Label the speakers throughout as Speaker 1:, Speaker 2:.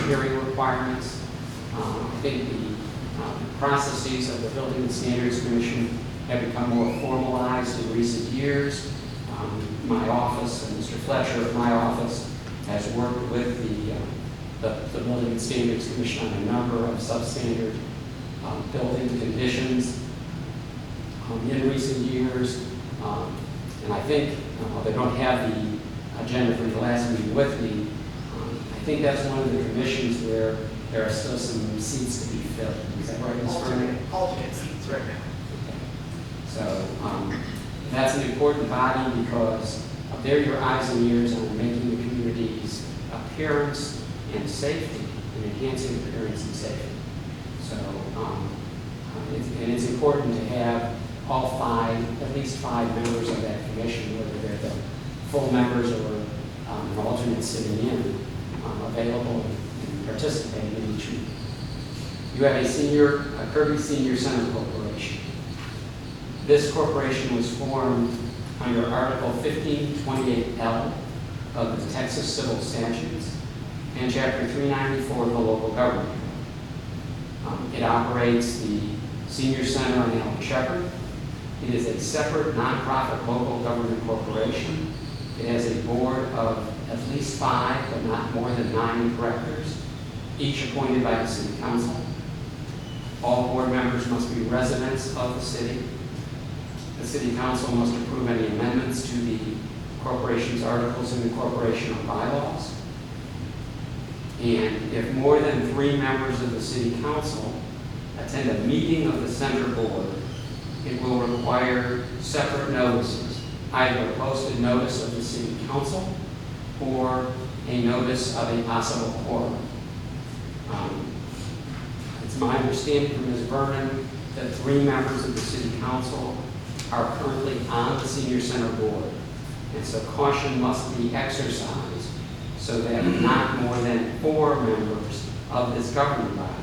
Speaker 1: hearing requirements. I think the processes of the Building and Standards Commission have become more formalized in recent years. My office and Mr. Fletcher of my office has worked with the Building and Standards Commission on a number of substandard building conditions in recent years. And I think, they don't have the agenda for the last meeting with me, I think that's one of the commissions where there are still some seats to be filled. Is that right, Ms. Vernon?
Speaker 2: Alternate seats right now.
Speaker 1: So that's an important body because they're your eyes and ears on making the community's appearance and safety, and enhancing appearance and safety. So, and it's important to have all at least five members of that commission, whether they're the full members or an alternate sitting in, available and participating in each meeting. You have a Kirby Senior Center Corporation. This corporation was formed under Article 1528L of the Texas Civil Statutes and Chapter 394 of the Local Government Code. It operates the Senior Center on Allen Shepherd. It is a separate nonprofit local government corporation. It has a board of at least 5, but not more than 9 directors, each appointed by the City Council. All board members must be residents of the city. The City Council must approve any amendments to the corporation's articles of incorporation or bylaws. And if more than 3 members of the City Council attend a meeting of the Center Board, it will require separate notices, either a posted notice of the City Council or a notice of a possible quorum. It's my understanding from Ms. Vernon that 3 members of the City Council are currently on the Senior Center Board, and so caution must be exercised so that not more than 4 members of this governing body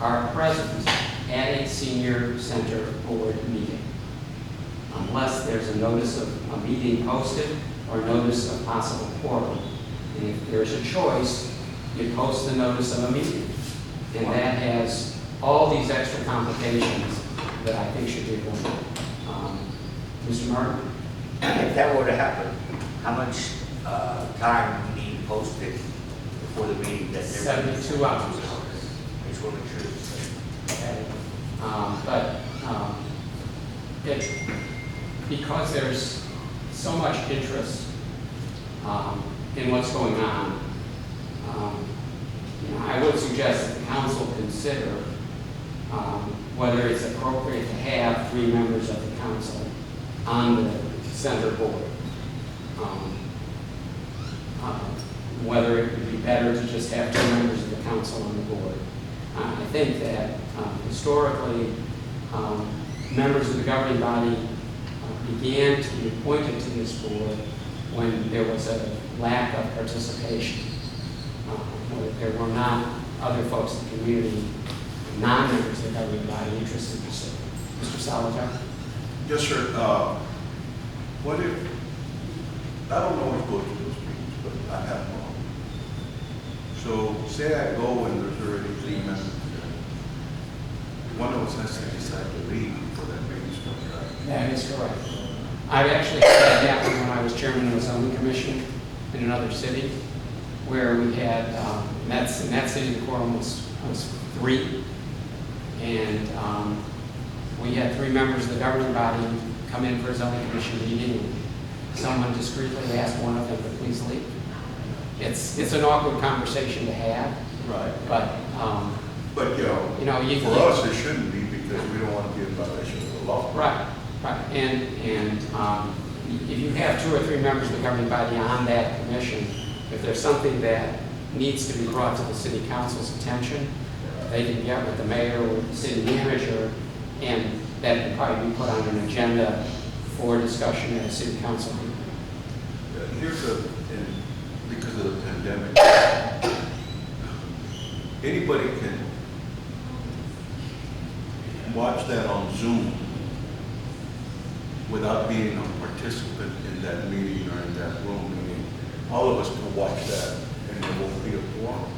Speaker 1: are present at a Senior Center Board meeting, unless there's a notice of a meeting posted or notice of possible quorum. And if there's a choice, you post the notice of a meeting. And that has all these extra complications that I think should be avoided. Mr. Martin?
Speaker 3: If that were to happen, how much time do we need to post it before the meeting? That
Speaker 1: 72 hours.
Speaker 3: I just want to make sure it's safe.
Speaker 1: Okay. Because there's so much interest in what's going on, I would suggest that the council consider whether it's appropriate to have 3 members of the council on the center board. Whether it would be better to just have 2 members of the council on the board. I think that historically, members of the governing body began to be appointed to this board when there was a lack of participation. There were not other folks in the community, non-members of the governing body, interested in pursuing. Mr. Salazar?
Speaker 4: Yes, sir. What if, I don't always go to those meetings, but I have one. So say I go and there's already 3 members there. One of us has to decide to leave before that meeting starts, right?
Speaker 1: That is correct. I've actually had that when I was chairman of the zoning commission in another city, where we had, in that city the quorum was 3, and we had 3 members of the governing body come in for a zoning commission meeting. Someone discreetly asked one of them to please leave. It's an awkward conversation to have,
Speaker 4: Right.
Speaker 1: but
Speaker 4: for us it shouldn't be, because we don't want to be in violation of the law.
Speaker 1: right. And if you have 2 or 3 members of the governing body on that commission, if there's something that needs to be brought to the city council's attention, they can get with the mayor or the city manager, and that can probably be put on an agenda for discussion at a city council meeting.
Speaker 4: Because of the pandemic, anybody can watch that on Zoom without being a participant in that meeting or in that room meeting. All of us can watch that, and there won't be a quorum.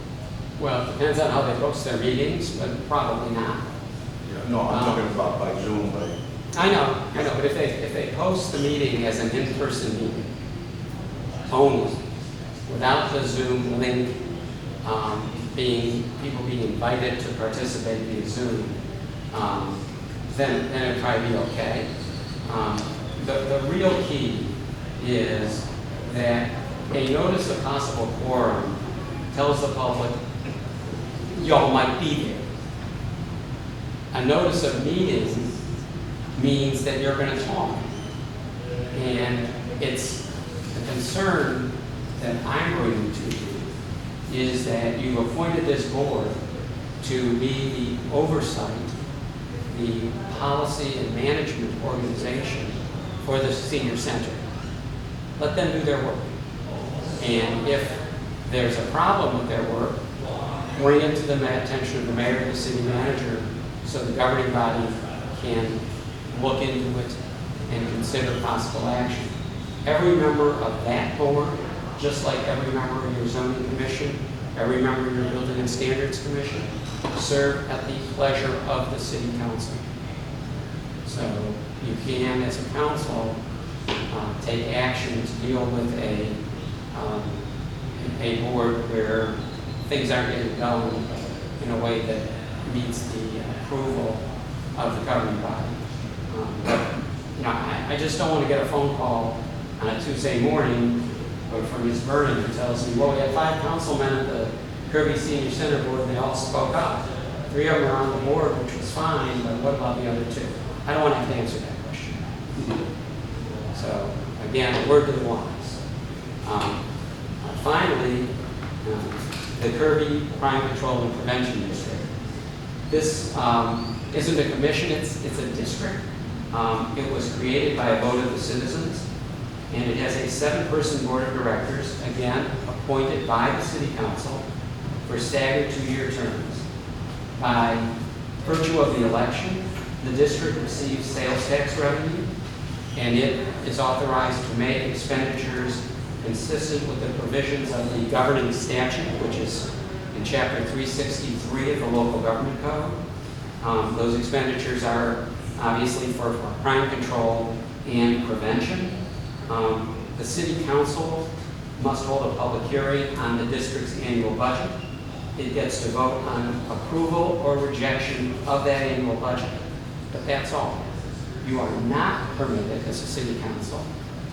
Speaker 1: Well, it depends on how they post their meetings, but probably not.
Speaker 4: Yeah, no, I'm talking about by Zoom, by,
Speaker 1: I know, but if they post the meeting as an in-person meeting only, without the Zoom link, people being invited to participate via Zoom, then it'd probably be okay. The real key is that a notice of possible quorum tells the public y'all might be there. A notice of meeting means that you're going to talk. And it's the concern that I'm bringing to you is that you've appointed this board to be the oversight, the policy and management organization for the senior center. Let them do their work. And if there's a problem with their work, bring it to the attention of the mayor and the city manager so the governing body can look into it and consider possible action. Every member of that board, just like every member of your zoning commission, every member of your building and standards commission, serve at the pleasure of the city council. So you can, as a council, take action to deal with a board where things aren't getting done in a way that meets the approval of the governing body. But I just don't want to get a phone call on a Tuesday morning from Ms. Vernon who tells me, well, we had 5 councilmen at the Kirby Senior Center Board and they all spoke up. 3 of them are on the board, which was fine, but what about the other 2? I don't want to have to answer that question. So, again, word to the wise. Finally, the Kirby Crime Control and Prevention District. This isn't a commission, it's a district. It was created by a vote of the citizens, and it has a 7-person board of directors, again, appointed by the city council for staggered 2-year terms. By virtue of the election, the district receives sales tax revenue, and it is authorized to make expenditures consistent with the provisions of the governing statute, which is in Chapter 363 of the Local Government Code. Those expenditures are obviously for crime control and prevention. The city council must hold a public hearing on the district's annual budget. It gets to vote on approval or rejection of that annual budget, but that's all. You are not permitted as a city council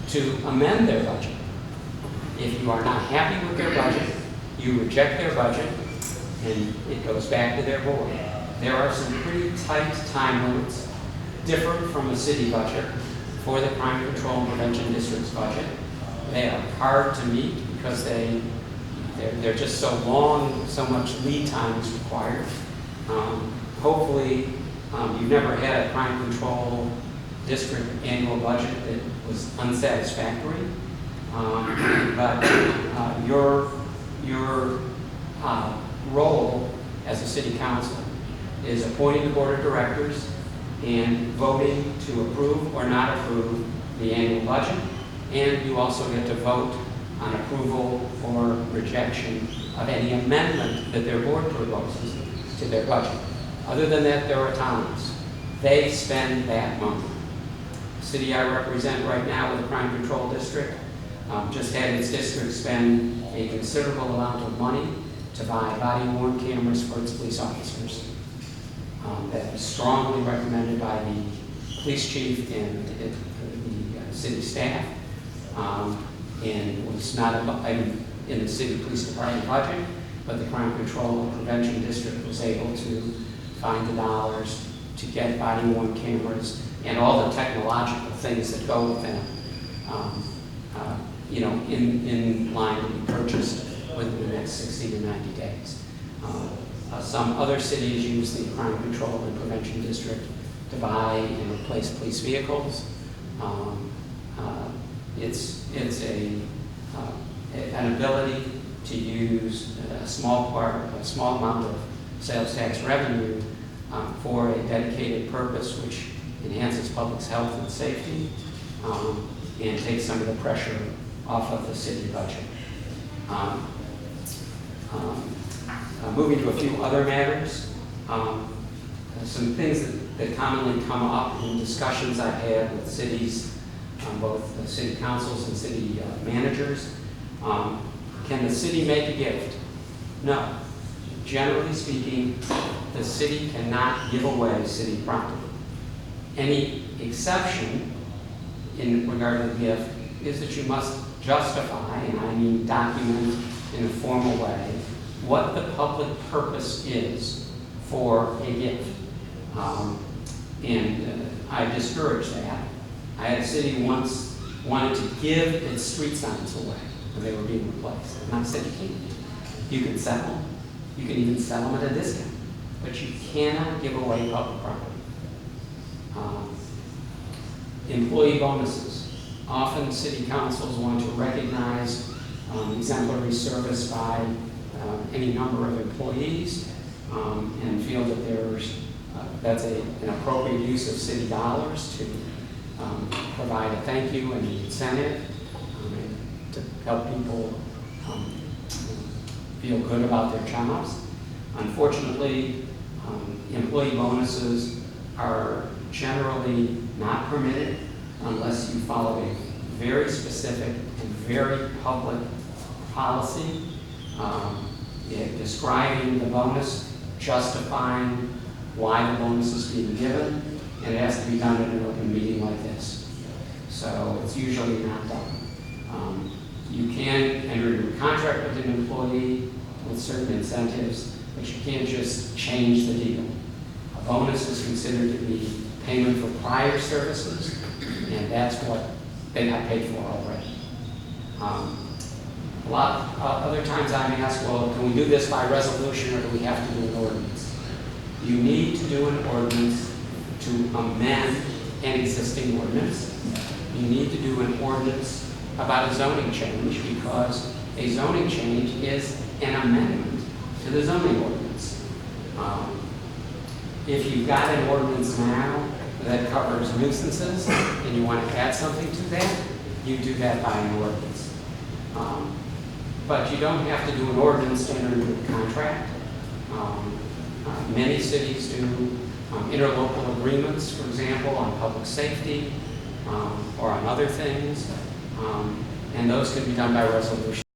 Speaker 1: to amend their budget. If you are not happy with their budget, you reject their budget, and it goes back to their board. There are some pretty tight time limits, different from a city budget, for the Crime Control and Prevention District's budget. They are hard to meet because they're just so long, so much lead time is required. Hopefully, you've never had a crime control district annual budget that was unsatisfactory. But your role as a city council is appointing the board of directors and voting to approve or not approve the annual budget. And you also get to vote on approval or rejection of any amendment that their board proposes to their budget. Other than that, they're autonomous. They spend that money. The city I represent right now with the Crime Control District just had its district spend a considerable amount of money to buy body-worn cameras for its police officers. That was strongly recommended by the police chief and the city staff, and was not in the city police department budget, but the Crime Control and Prevention District was able to find the dollars to get body-worn cameras and all the technological things that go with them, in line to be purchased within the next 60 to 90 days. Some other cities use the Crime Control and Prevention District to buy and replace police vehicles. It's an ability to use a small amount of sales tax revenue for a dedicated purpose which enhances public health and safety and takes some of the pressure off of the city budget. Moving to a few other matters, some things that commonly come up in discussions I've had with cities, both the city councils and city managers. Can the city make a gift? No. Generally speaking, the city cannot give away city property. Any exception in regard to the gift is that you must justify, and I mean document in a formal way, what the public purpose is for a gift. I discourage that. I had a city once wanted to give its street signs away when they were being replaced. And I said, you can sell them. You can even sell them at a discount. But you cannot give away public property. Employee bonuses. Often city councils want to recognize exemplary service by any number of employees and feel that that's an appropriate use of city dollars to provide a thank you and an incentive to help people feel good about their jobs. Unfortunately, employee bonuses are generally not permitted unless you follow a very specific and very public policy describing the bonus, justifying why the bonus is being given, and it has to be done in an open meeting like this. So it's usually not done. You can enter into a contract with an employee with certain incentives, but you can't just change the deal. A bonus is considered to be payment for prior services, and that's what they got paid for already. A lot other times I'm asked, well, can we do this by resolution or do we have to do an ordinance? You need to do an ordinance to amend an existing ordinance. You need to do an ordinance about a zoning change because a zoning change is an amendment to the zoning ordinance. If you've got an ordinance now that covers nuisances and you want to add something to that, you do that by an ordinance. But you don't have to do an ordinance to enter into a contract. Many cities do interlocal agreements, for example, on public safety or on other things, and those can be done by resolution.